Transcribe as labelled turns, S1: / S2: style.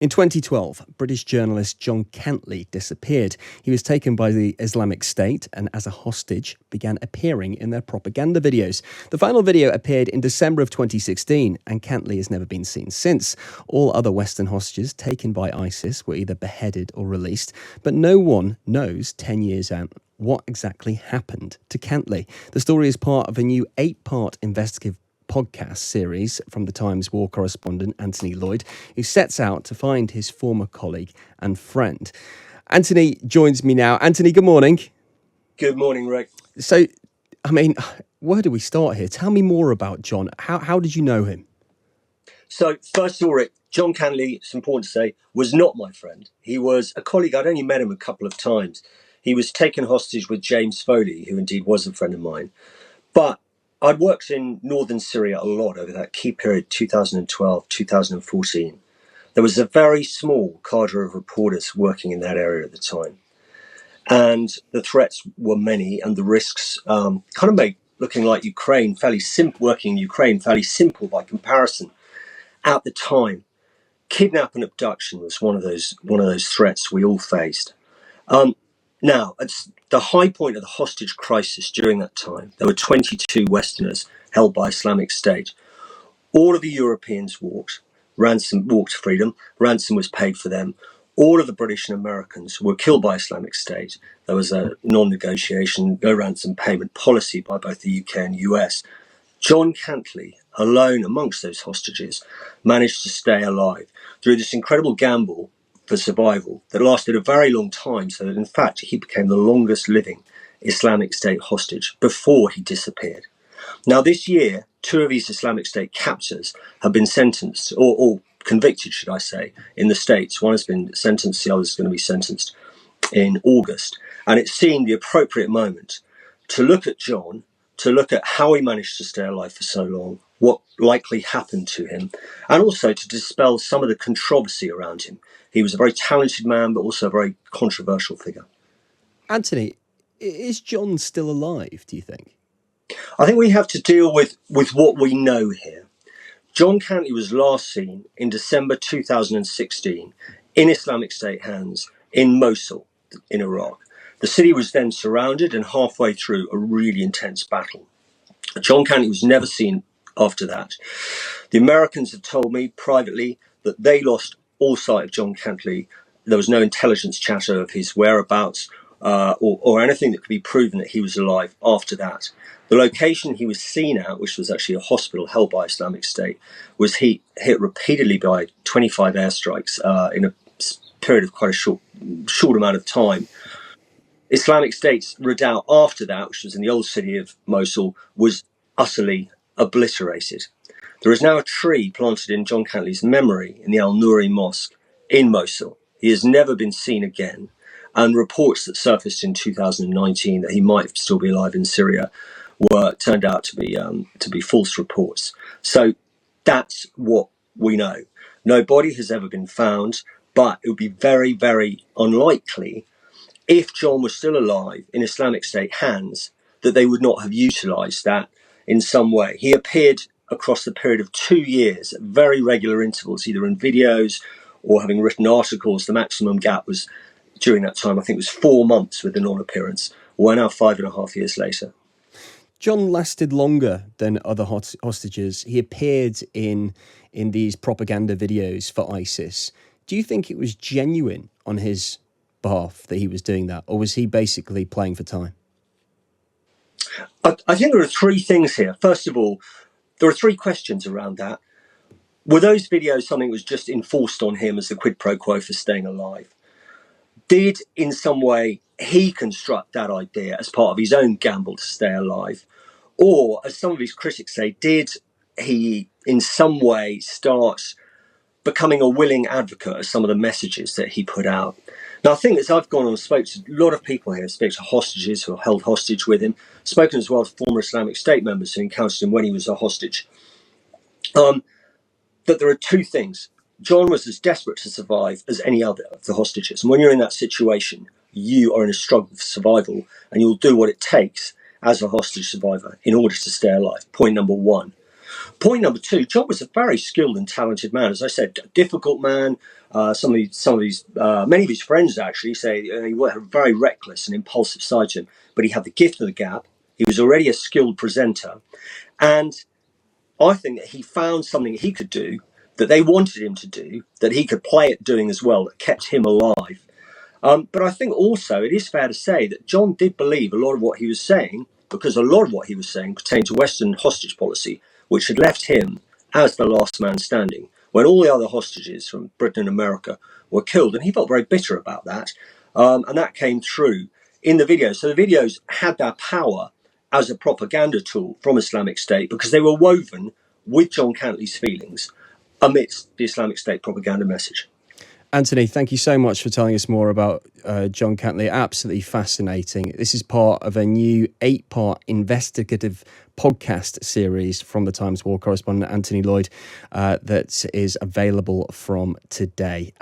S1: In 2012, British journalist John Cantlie disappeared. He was taken by the Islamic State and, as a hostage, began appearing in their propaganda videos. The final video appeared in December of 2016, and Cantlie has never been seen since. All other Western hostages taken by ISIS were either beheaded or released, but no one knows 10 years out what exactly happened to Cantlie. The story is part of a new 8-part investigative podcast series from the Times war correspondent Anthony Loyd, who sets out to find his former colleague and friend. Anthony joins me now. Anthony, good morning.
S2: Good morning, Rick.
S1: So, where do we start here? Tell me more about John. How did you know him?
S2: So, first of all, Rick, John Cantlie, it's important to say, was not my friend. He was a colleague. I'd only met him a couple of times. He was taken hostage with James Foley, who indeed was a friend of mine. But I'd worked in northern Syria a lot over that key period, 2012, 2014. There was a very small cadre of reporters working in that area at the time. And the threats were many, and the risks kind of made looking like Ukraine fairly simple, working in Ukraine fairly simple by comparison. At the time, kidnap and abduction was one of those threats we all faced. Now, at the high point of the hostage crisis during that time, there were 22 Westerners held by Islamic State. All of the Europeans walked to freedom. Ransom was paid for them. All of the British and Americans were killed by Islamic State. There was a non-negotiation, no ransom payment policy by both the UK and US. John Cantlie, alone amongst those hostages, managed to stay alive through this incredible gamble for survival that lasted a very long time, so that in fact he became the longest living Islamic State hostage before he disappeared. Now this year, 2 of these Islamic State captors have been sentenced, or convicted, should I say, in the States. One has been sentenced, the other is going to be sentenced in August. And it seemed the appropriate moment to look at John, to look at how he managed to stay alive for so long, what likely happened to him, and also to dispel some of the controversy around him. He was a very talented man, but also a very controversial figure.
S1: Anthony, is John still alive, do you think?
S2: I think we have to deal with what we know here. John Cantlie was last seen in December 2016 in Islamic State hands in Mosul, in Iraq. The city was then surrounded and halfway through a really intense battle. John Cantlie was never seen after that. The Americans have told me privately that they lost all sight of John Cantlie. There was no intelligence chatter of his whereabouts or anything that could be proven that he was alive after that. The location he was seen at, which was actually a hospital held by Islamic State, was hit repeatedly by 25 airstrikes in a period of quite a short amount of time. Islamic State's redoubt after that, which was in the old city of Mosul, was utterly obliterated. There is now a tree planted in John Cantlie's memory in the Al-Nouri Mosque in Mosul. He has never been seen again, and reports that surfaced in 2019 that he might still be alive in Syria turned out to be false reports. So that's what we know. No body has ever been found, but it would be very, very unlikely, if John was still alive in Islamic State hands, that they would not have utilised that in some way. He appeared across the period of 2 years at very regular intervals, either in videos or having written articles. The maximum gap was, during that time, I think it was 4 months with a non-appearance. We're now 5.5 years later.
S1: John lasted longer than other hostages. He appeared in these propaganda videos for ISIS. Do you think it was genuine on his behalf that he was doing that, or was he basically playing for time?
S2: I think there are 3 things here. First of all, there are 3 questions around that. Were those videos something that was just enforced on him as the quid pro quo for staying alive? Did, in some way, he construct that idea as part of his own gamble to stay alive? Or, as some of his critics say, did he, in some way, start becoming a willing advocate of some of the messages that he put out? Now, I think as I've gone on and spoke to a lot of people here, spoke to hostages who are held hostage with him, spoken as well to former Islamic State members who encountered him when he was a hostage, that there are 2 things. John was as desperate to survive as any other of the hostages. And when you're in that situation, you are in a struggle for survival, and you'll do what it takes as a hostage survivor in order to stay alive. Point number 1. Point number 2, John was a very skilled and talented man. As I said, a difficult man, Many of his friends actually say he was a very reckless and impulsive side to him, but he had the gift of the gab. He was already a skilled presenter, and I think that he found something he could do that they wanted him to do, that he could play at doing as well, that kept him alive. But I think also it is fair to say that John did believe a lot of what he was saying, because a lot of what he was saying pertained to Western hostage policy, which had left him as the last man standing when all the other hostages from Britain and America were killed. And he felt very bitter about that. And that came through in the videos. So the videos had their power as a propaganda tool from Islamic State because they were woven with John Cantlie's feelings amidst the Islamic State propaganda message.
S1: Anthony, thank you so much for telling us more about John Cantlie. Absolutely fascinating. This is part of a new 8-part investigative podcast series from the Times war correspondent Anthony Loyd that is available from today.